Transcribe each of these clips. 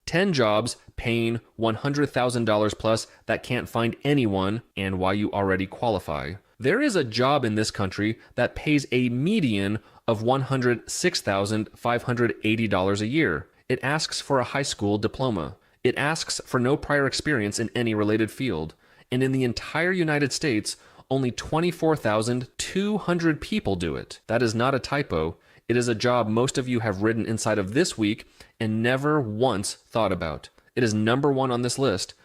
10 jobs paying $100,000 plus that can't find anyone and why you already qualify. There is a job in this country that pays a median of $106,580 a year. It asks for a high school diploma. It asks for no prior experience in any related field. And in the entire United States, only 24,200 people do it. That is not a typo. It is a job most of you have ridden inside of this week and never once thought about. It is number one on this list,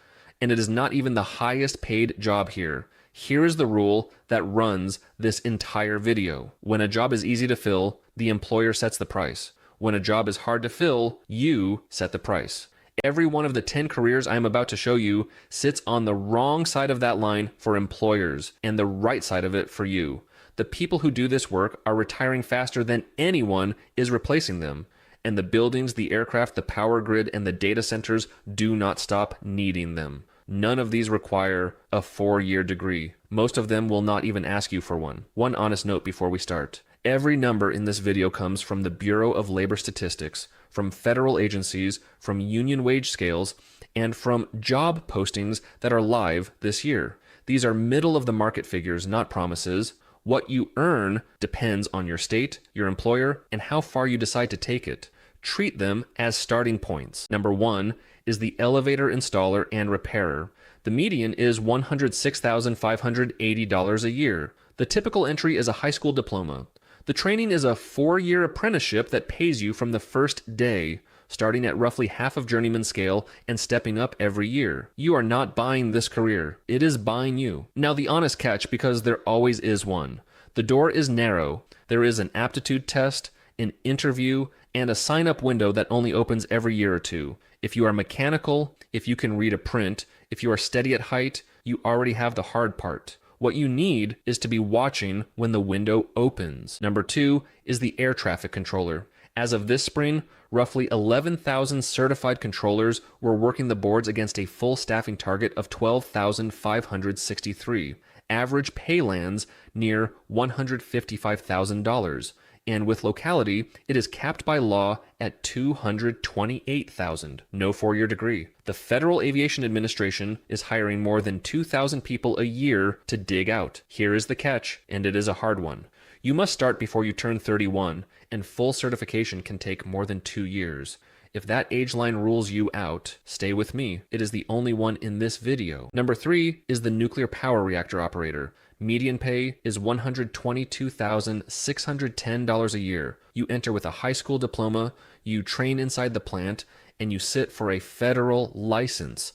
and it is not even the highest paid job here. Here is the rule that runs this entire video. When a job is easy to fill, the employer sets the price. When a job is hard to fill, you set the price. Every one of the 10 careers I am about to show you sits on the wrong side of that line for employers and the right side of it for you. The people who do this work are retiring faster than anyone is replacing them. And the buildings, the aircraft, the power grid, and the data centers do not stop needing them. None of these require a 4-year degree. Most of them will not even ask you for one. One honest note before we start. Every number in this video comes from the Bureau of Labor Statistics, from federal agencies, from union wage scales, and from job postings that are live this year. These are middle of the market figures, not promises. What you earn depends on your state, your employer, and how far you decide to take it. Treat them as starting points. Number 1 is the elevator installer and repairer. The median is $106,580 a year. The typical entry is a high school diploma. The training is a 4-year apprenticeship that pays you from the first day, starting at roughly half of journeyman scale and stepping up every year. You are not buying this career. It is buying you. Now the honest catch, because there always is one. The door is narrow. There is an aptitude test, an interview, and a sign-up window that only opens every year or two. If you are mechanical, if you can read a print, if you are steady at height, you already have the hard part. What you need is to be watching when the window opens. Number 2 is the air traffic controller. As of this spring, roughly 11,000 certified controllers were working the boards against a full staffing target of 12,563. Average pay lands near $155,000. And with locality, it is capped by law at $228,000. No 4-year degree. The Federal Aviation Administration is hiring more than 2,000 people a year to dig out. Here is the catch, and it is a hard one. You must start before you turn 31, and full certification can take more than 2 years. If that age line rules you out, stay with me. It is the only one in this video. Number 3 is the nuclear power reactor operator. Median pay is $122,610 a year. You enter with a high school diploma, you train inside the plant, and you sit for a federal license.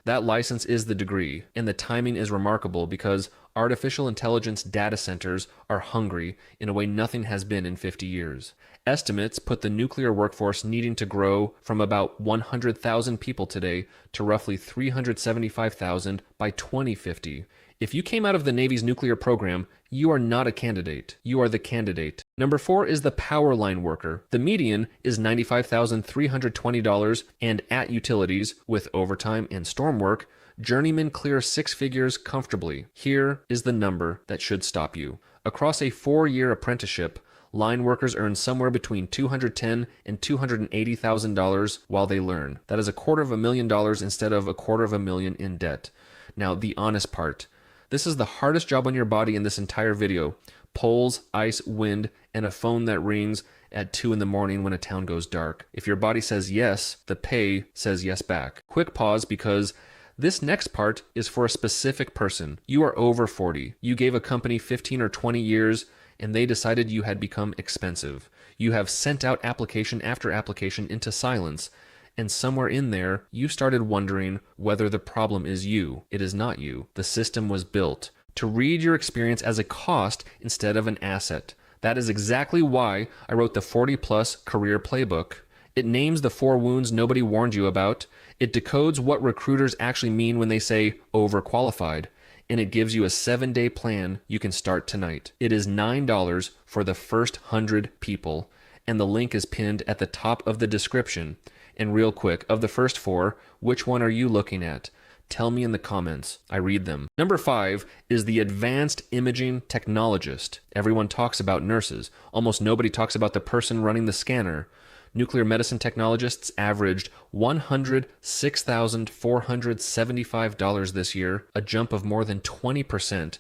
That license is the degree, and the timing is remarkable because artificial intelligence data centers are hungry in a way nothing has been in 50 years. Estimates put the nuclear workforce needing to grow from about 100,000 people today to roughly 375,000 by 2050. If you came out of the Navy's nuclear program, you are not a candidate. You are the candidate. Number 4 is the power line worker. The median is $95,320, and at utilities, with overtime and storm work, journeymen clear 6 figures comfortably. Here is the number that should stop you. Across a 4-year apprenticeship, line workers earn somewhere between $210,000 and $280,000 while they learn. That is $250,000 instead of $250,000 in debt. Now, the honest part. This is the hardest job on your body in this entire video. Poles, ice, wind, and a phone that rings at 2 in the morning when a town goes dark. If your body says yes, the pay says yes back. Quick pause, because this next part is for a specific person. You are over 40. You gave a company 15 or 20 years, and they decided you had become expensive. You have sent out application after application into silence. And somewhere in there, you started wondering whether the problem is you. It is not you. The system was built to read your experience as a cost instead of an asset. That is exactly why I wrote the 40-plus career playbook. It names the 4 wounds nobody warned you about. It decodes what recruiters actually mean when they say overqualified. And it gives you a 7-day plan you can start tonight. It is $9 for the first 100 people. And the link is pinned at the top of the description. And real quick, of the first 4, which one are you looking at? Tell me in the comments. I read them. Number 5 is the advanced imaging technologist. Everyone talks about nurses. Almost nobody talks about the person running the scanner. Nuclear medicine technologists averaged $106,475 this year, a jump of more than 20%,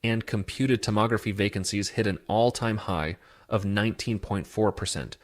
and computed tomography vacancies hit an all-time high of 19.4%.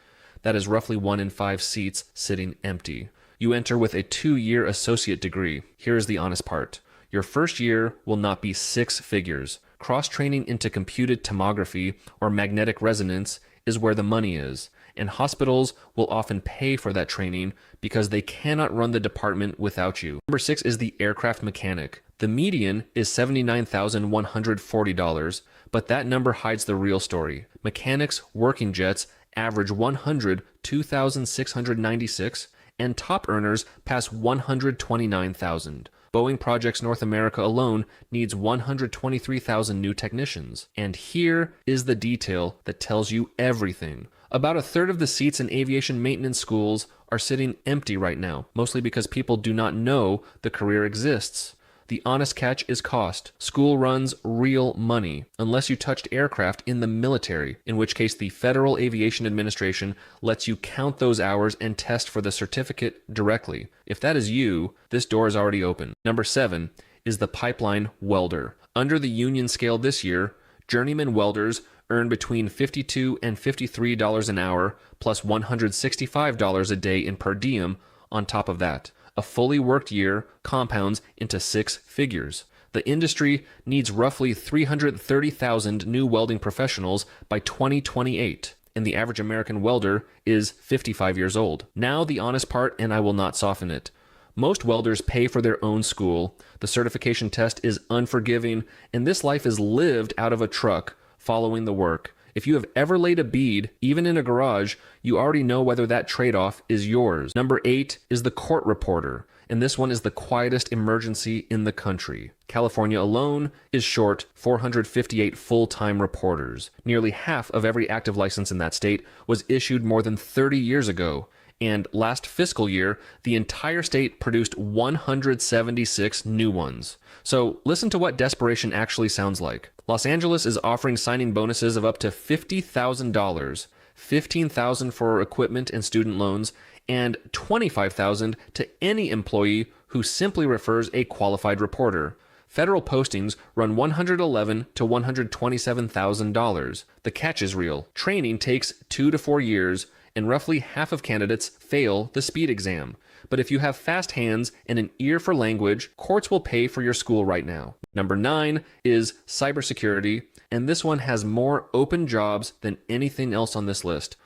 That is roughly 1 in 5 seats sitting empty. You enter with a 2-year associate degree. Here is the honest part. Your first year will not be 6 figures. Cross-training into computed tomography or magnetic resonance is where the money is, and hospitals will often pay for that training because they cannot run the department without you. Number 6 is the aircraft mechanic. The median is $79,140, but that number hides the real story. Mechanics working jets average $102,696, and top earners pass $129,000. Boeing Projects North America alone needs 123,000 new technicians. And here is the detail that tells you everything. About a third of the seats in aviation maintenance schools are sitting empty right now, mostly because people do not know the career exists. The honest catch is cost. School runs real money, unless you touched aircraft in the military, in which case the Federal Aviation Administration lets you count those hours and test for the certificate directly. If that is you, this door is already open. Number 7 is the pipeline welder. Under the union scale this year, journeyman welders earn between $52 and $53 an hour, plus $165 a day in per diem on top of that. A fully worked year compounds into 6 figures. The industry needs roughly 330,000 new welding professionals by 2028, and the average American welder is 55 years old. Now the honest part, and I will not soften it. Most welders pay for their own school. The certification test is unforgiving, and this life is lived out of a truck following the work. If you have ever laid a bead, even in a garage, you already know whether that trade-off is yours. Number 8 is the court reporter, and this one is the quietest emergency in the country. California alone is short 458 full-time reporters. Nearly half of every active license in that state was issued more than 30 years ago. And last fiscal year, the entire state produced 176 new ones. So listen to what desperation actually sounds like. Los Angeles is offering signing bonuses of up to $50,000, $15,000 for equipment and student loans, and $25,000 to any employee who simply refers a qualified reporter. Federal postings run $111,000 to $127,000. The catch is real. Training takes 2 to 4 years, and roughly half of candidates fail the speed exam. But if you have fast hands and an ear for language, courts will pay for your school right now. Number 9 is cybersecurity, and this one has more open jobs than anything else on this list.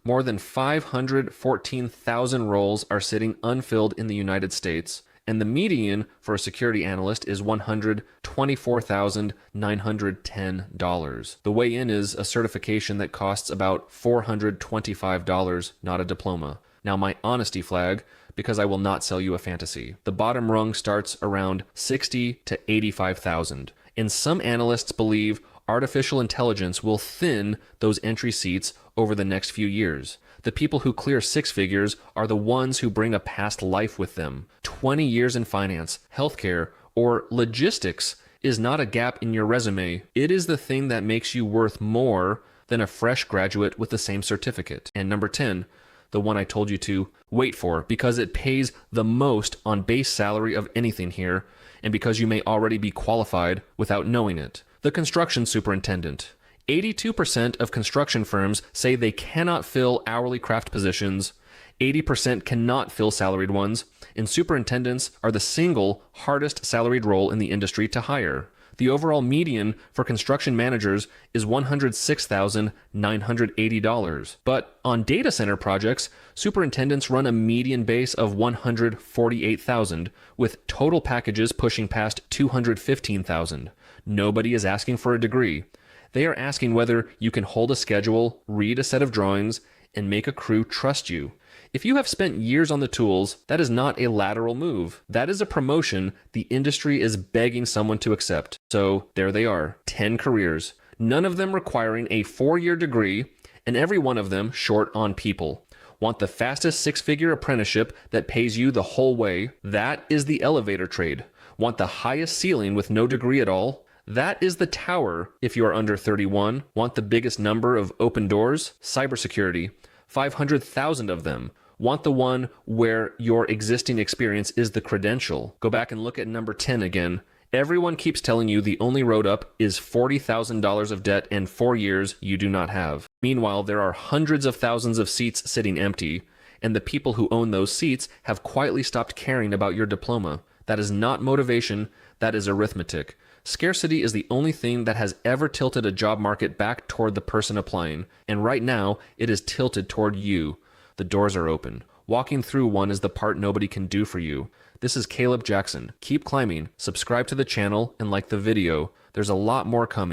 More than 514,000 roles are sitting unfilled in the United States, and the median for a security analyst is $124,910. The way in is a certification that costs about $425, not a diploma. Now my honesty flag, because I will not sell you a fantasy. The bottom rung starts around $60,000 to $85,000, and some analysts believe artificial intelligence will thin those entry seats over the next few years. The people who clear 6 figures are the ones who bring a past life with them. 20 years in finance, healthcare, or logistics is not a gap in your resume. It is the thing that makes you worth more than a fresh graduate with the same certificate. And number 10, the one I told you to wait for, because it pays the most on base salary of anything here, and because you may already be qualified without knowing it. The construction superintendent. 82% of construction firms say they cannot fill hourly craft positions, 80% cannot fill salaried ones, and superintendents are the single hardest salaried role in the industry to hire. The overall median for construction managers is $106,980. But on data center projects, superintendents run a median base of $148,000, with total packages pushing past $215,000. Nobody is asking for a degree. They are asking whether you can hold a schedule, read a set of drawings, and make a crew trust you. If you have spent years on the tools, that is not a lateral move. That is a promotion the industry is begging someone to accept. So there they are, 10 careers, none of them requiring a 4-year degree, and every one of them short on people. Want the fastest 6-figure apprenticeship that pays you the whole way? That is the elevator trade. Want the highest ceiling with no degree at all? That is the tower if you are under 31. Want the biggest number of open doors? Cybersecurity. 500,000 of them. Want the one where your existing experience is the credential. Go back and look at number 10 again. Everyone keeps telling you the only road up is $40,000 of debt and 4 years you do not have. Meanwhile, there are hundreds of thousands of seats sitting empty, and the people who own those seats have quietly stopped caring about your diploma. That is not motivation, that is arithmetic. Scarcity is the only thing that has ever tilted a job market back toward the person applying, and right now it is tilted toward you. The doors are open. Walking through one is the part nobody can do for you. This is Caleb Jackson. Keep climbing, subscribe to the channel, and like the video. There's a lot more coming.